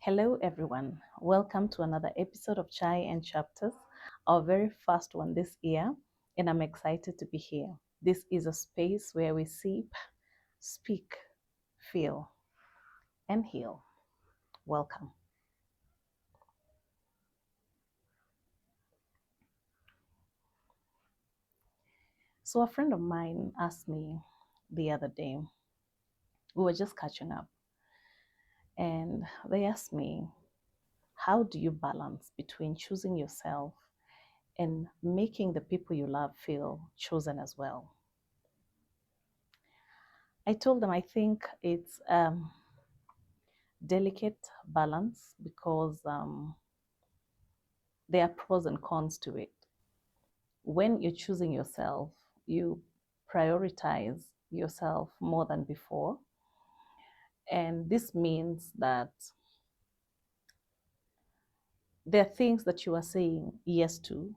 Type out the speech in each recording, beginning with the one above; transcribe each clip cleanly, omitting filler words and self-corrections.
Hello, everyone. Welcome to another episode of Chai and Chapters, our very first one this year, and I'm excited to be here. This is a space where we sip, speak, feel, and heal. Welcome. So, a friend of mine asked me the other day, we were just catching up, and they asked me, how do you balance between choosing yourself and making the people you love feel chosen as well? I told them I think it's delicate balance because there are pros and cons to it. When you're choosing yourself, you prioritize yourself more than before. And this means that there are things that you are saying yes to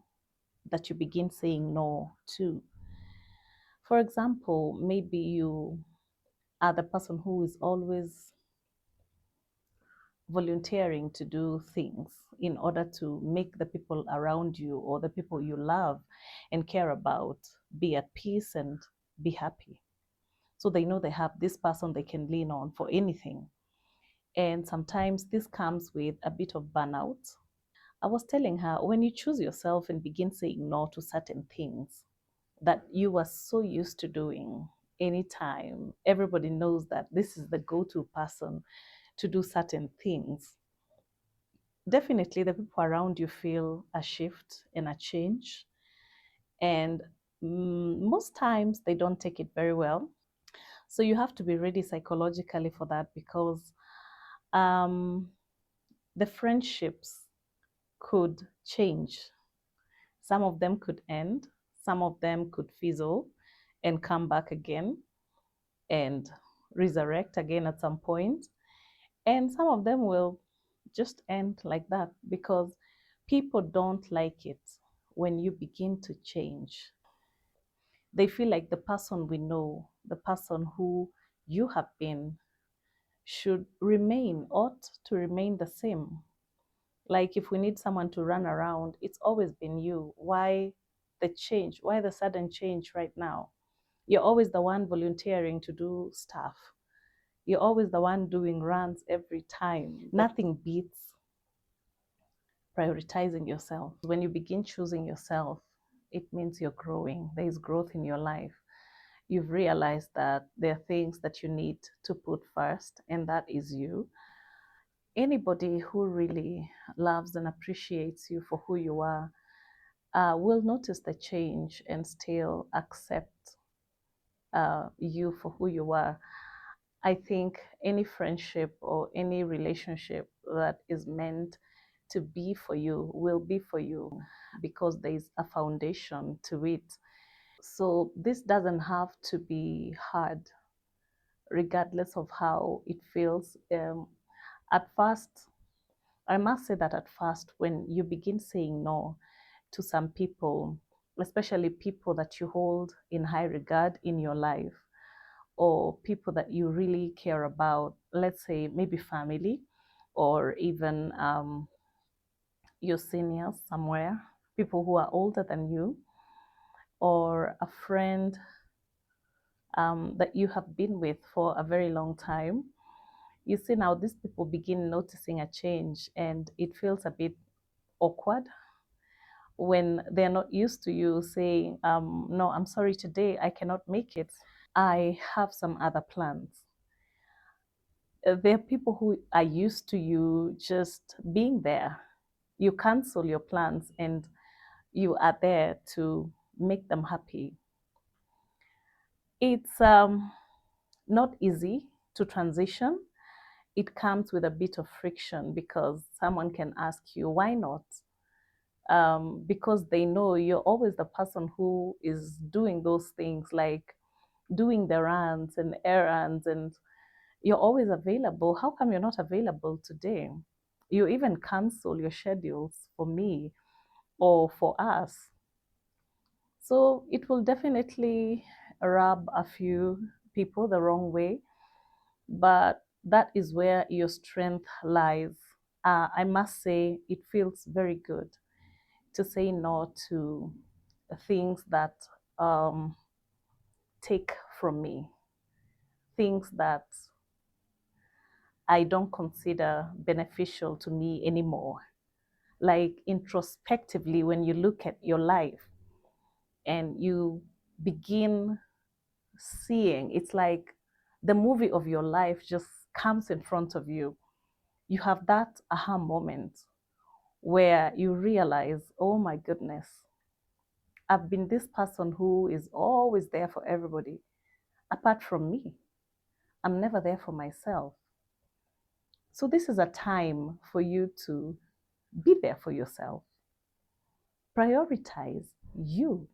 that you begin saying no to. For example, maybe you are the person who is always volunteering to do things in order to make the people around you or the people you love and care about be at peace and be happy. So they know they have this person they can lean on for anything. And sometimes this comes with a bit of burnout. I was telling her, when you choose yourself and begin saying no to certain things that you were so used to doing anytime, everybody knows that this is the go to person to do certain things. Definitely the people around you feel a shift and a change, and most times they don't take it very well. So you have to be ready psychologically for that, because um, the friendships could change. Some of them could end, some of them could fizzle and come back again and resurrect again at some point, and some of them will just end like that because people don't like it when you begin to change. They feel like the person we know, the person who you have been, should remain, ought to remain the same. Like if we need someone to run around, it's always been you. Why the change? Why the sudden change right now? You're always the one volunteering to do stuff. You're always the one doing runs every time. Nothing beats prioritizing yourself. When you begin choosing yourself, it means you're growing. There is growth in your life. You've realized that there are things that you need to put first, and that is you. Anybody who really loves and appreciates you for who you are will notice the change and still accept you for who you are. I think any friendship or any relationship that is meant to be for you will be for you because there is a foundation to it. So this doesn't have to be hard, regardless of how it feels. At first, I must say that at first, when you begin saying no to some people, especially people that you hold in high regard in your life, or people that you really care about, let's say maybe family, or even your seniors somewhere, people who are older than you, or a friend that you have been with for a very long time. You see, now these people begin noticing a change, and it feels a bit awkward when they're not used to you saying, no, I'm sorry, today I cannot make it. I have some other plans. There are people who are used to you just being there. You cancel your plans and you are there to make them happy. It's not easy to transition. It comes with a bit of friction because someone can ask you, why not? Because they know you're always the person who is doing those things, like doing the runs and errands, and you're always available. How come you're not available today? You even cancel your schedules for me or for us. So it will definitely rub a few people the wrong way, but that is where your strength lies. I must say it feels very good to say no to things that um, take from me, things that I don't consider beneficial to me anymore. Like introspectively, when you look at your life and you begin seeing, it's like the movie of your life just comes in front of you. You have that aha moment where you realize, oh my goodness, I've been this person who is always there for everybody. Apart from me, I'm never there for myself. So, this is a time for you to be there for yourself. Prioritize you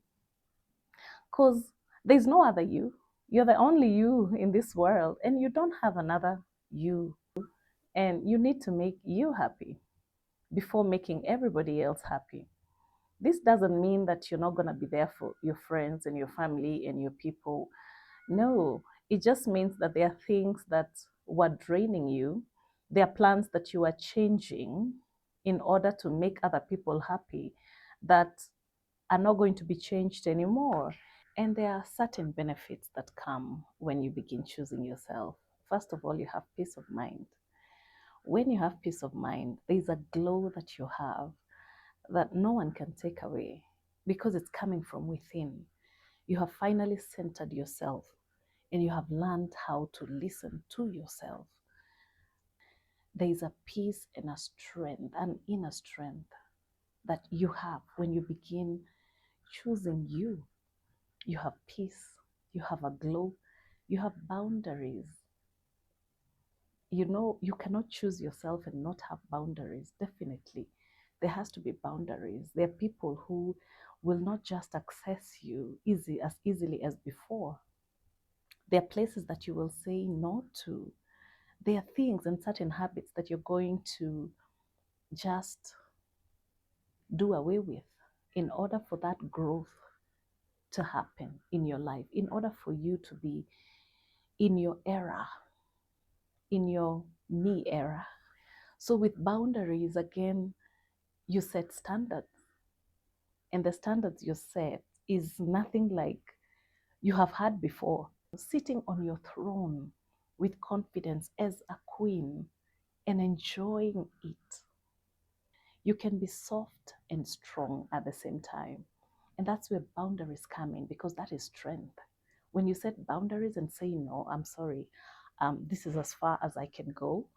because there's no other you. You're the only you in this world, and you don't have another you. And you need to make you happy before making everybody else happy. This doesn't mean that you're not going to be there for your friends and your family and your people. No, it just means that there are things that were draining you. There are plans that you are changing in order to make other people happy that are not going to be changed anymore. And there are certain benefits that come when you begin choosing yourself. First of all, you have peace of mind. When you have peace of mind, there's a glow that you have that no one can take away because it's coming from within. You have finally centered yourself and you have learned how to listen to yourself. There is a peace and a strength, an inner strength that you have when you begin choosing you. You have peace, you have a glow, you have boundaries. You know, you cannot choose yourself and not have boundaries, definitely. There has to be boundaries. There are people who will not just access you as easily as before. There are places that you will say no to. There are things and certain habits that you're going to just do away with in order for that growth to happen in your life, in order for you to be in your era, in your me era. So, with boundaries, again, you set standards, and the standards you set is nothing like you have had before. Sitting on your throne with confidence as a queen and enjoying it. You can be soft and strong at the same time. And that's where boundaries come in because that is strength. When you set boundaries and say, no, I'm sorry, this is as far as I can go,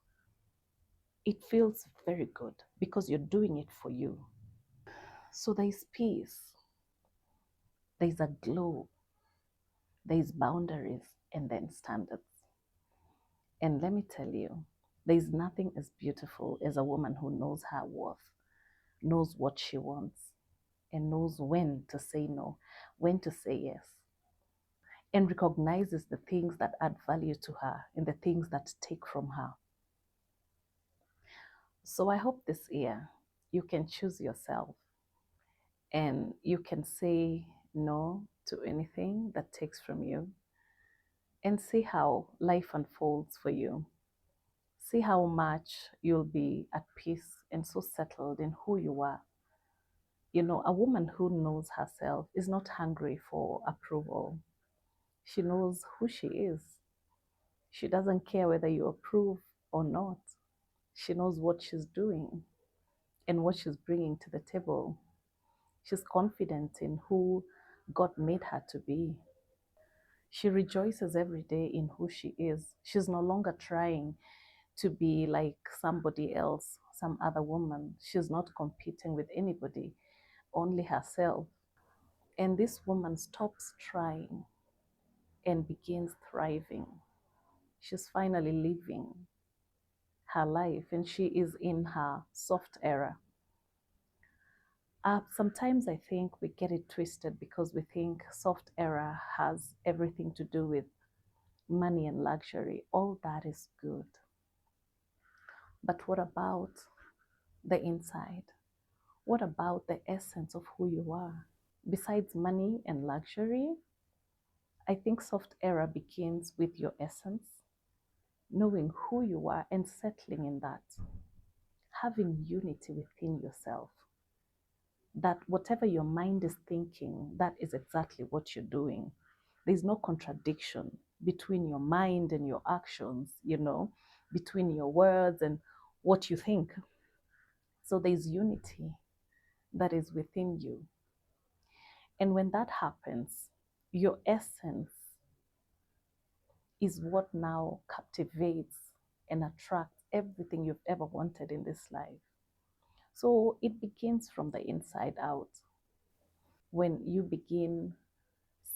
it feels very good because you're doing it for you. So there's peace, there's a glow, there's boundaries, and then standards. And let me tell you, there's nothing as beautiful as a woman who knows her worth, knows what she wants, and knows when to say no, when to say yes, and recognizes the things that add value to her and the things that take from her. So I hope this year you can choose yourself and you can say no to anything that takes from you and see how life unfolds for you. See how much you'll be at peace and so settled in who you are. You know, a woman who knows herself is not hungry for approval. She knows who she is. She doesn't care whether you approve or not. She knows what she's doing and what she's bringing to the table. She's confident in who God made her to be. She rejoices every day in who she is. She's no longer trying to be like somebody else, some other woman. She's not competing with anybody, only herself. And this woman stops trying and begins thriving. She's finally living her life and she is in her soft era. Sometimes I think we get it twisted because we think soft era has everything to do with money and luxury. All that is good. But what about the inside? What about the essence of who you are? Besides money and luxury, I think soft era begins with your essence, knowing who you are and settling in that, having unity within yourself. That whatever your mind is thinking, that is exactly what you're doing. There's no contradiction between your mind and your actions, between your words and what you think. So there's unity that is within you. And when that happens, your essence is what now captivates and attracts everything you've ever wanted in this life. So it begins from the inside out. When you begin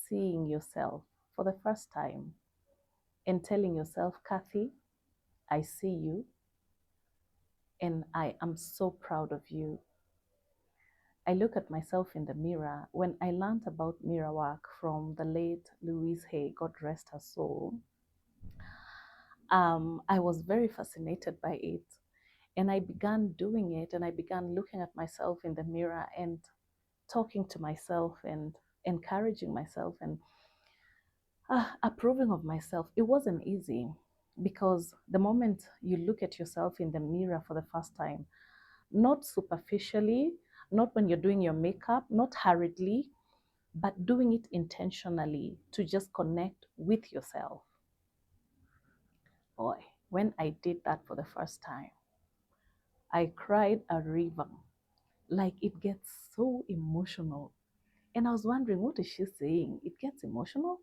seeing yourself for the first time and telling yourself, Kathy, I see you and I am so proud of you. I look at myself in the mirror. When I learned about mirror work from the late Louise Hay, God rest her soul, I was very fascinated by it. And I began doing it, and I began looking at myself in the mirror and talking to myself and encouraging myself and approving of myself. It wasn't easy because the moment you look at yourself in the mirror for the first time, not superficially, not when you're doing your makeup, not hurriedly, but doing it intentionally to just connect with yourself. Boy, when I did that for the first time, I cried a river. Like it gets so emotional. And I was wondering, what is she saying? It gets emotional?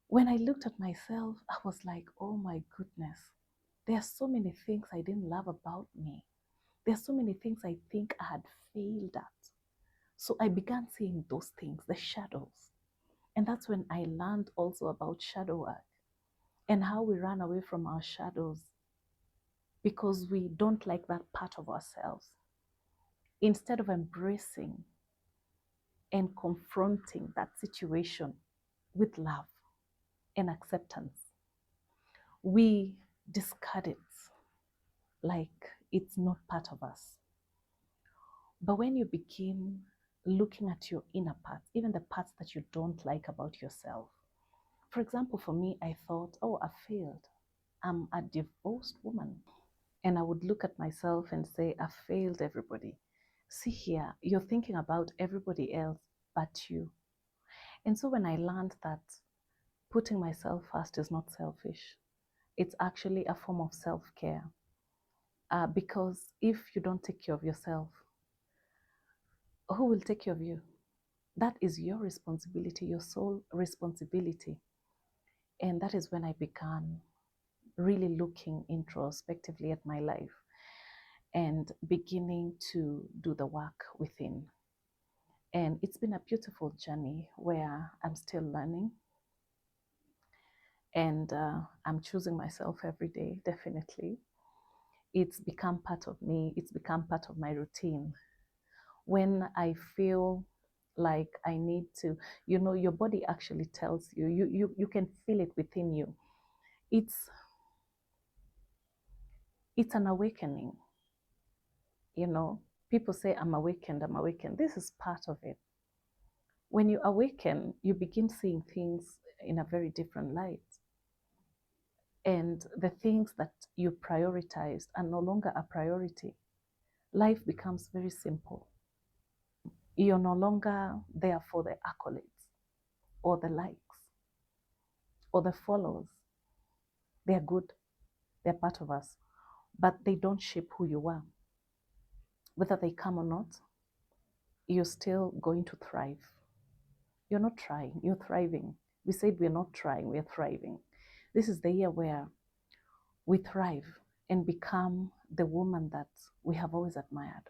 When I looked at myself, I was like, oh my goodness, there are so many things I didn't love about me. There are so many things I think I had failed at. So I began seeing those things, the shadows. And that's when I learned also about shadow work and how we run away from our shadows because we don't like that part of ourselves. Instead of embracing and confronting that situation with love and acceptance, we discard it like it's not part of us. But when you begin looking at your inner parts, even the parts that you don't like about yourself, for example, for me, I thought, oh, I failed. I'm a divorced woman. And I would look at myself and say, I failed everybody. See here, you're thinking about everybody else but you. And so when I learned that putting myself first is not selfish, it's actually a form of self-care. Because if you don't take care of yourself, who will take care of you? That is your responsibility, your sole responsibility. And that is when I began really looking introspectively at my life and beginning to do the work within. And it's been a beautiful journey where I'm still learning and I'm choosing myself every day, definitely. It's become part of me, it's become part of my routine. When I feel like I need to, your body actually tells you, you can feel it within you. It's an awakening, People say, I'm awakened, I'm awakened. This is part of it. When you awaken, you begin seeing things in a very different light. And the things that you prioritized are no longer a priority. Life becomes very simple. You're no longer there for the accolades or the likes or the follows. They're good, they're part of us, but they don't shape who you are. Whether they come or not, you're still going to thrive. You're not trying, you're thriving. We said we're not trying, we're thriving. This is the year where we thrive and become the woman that we have always admired.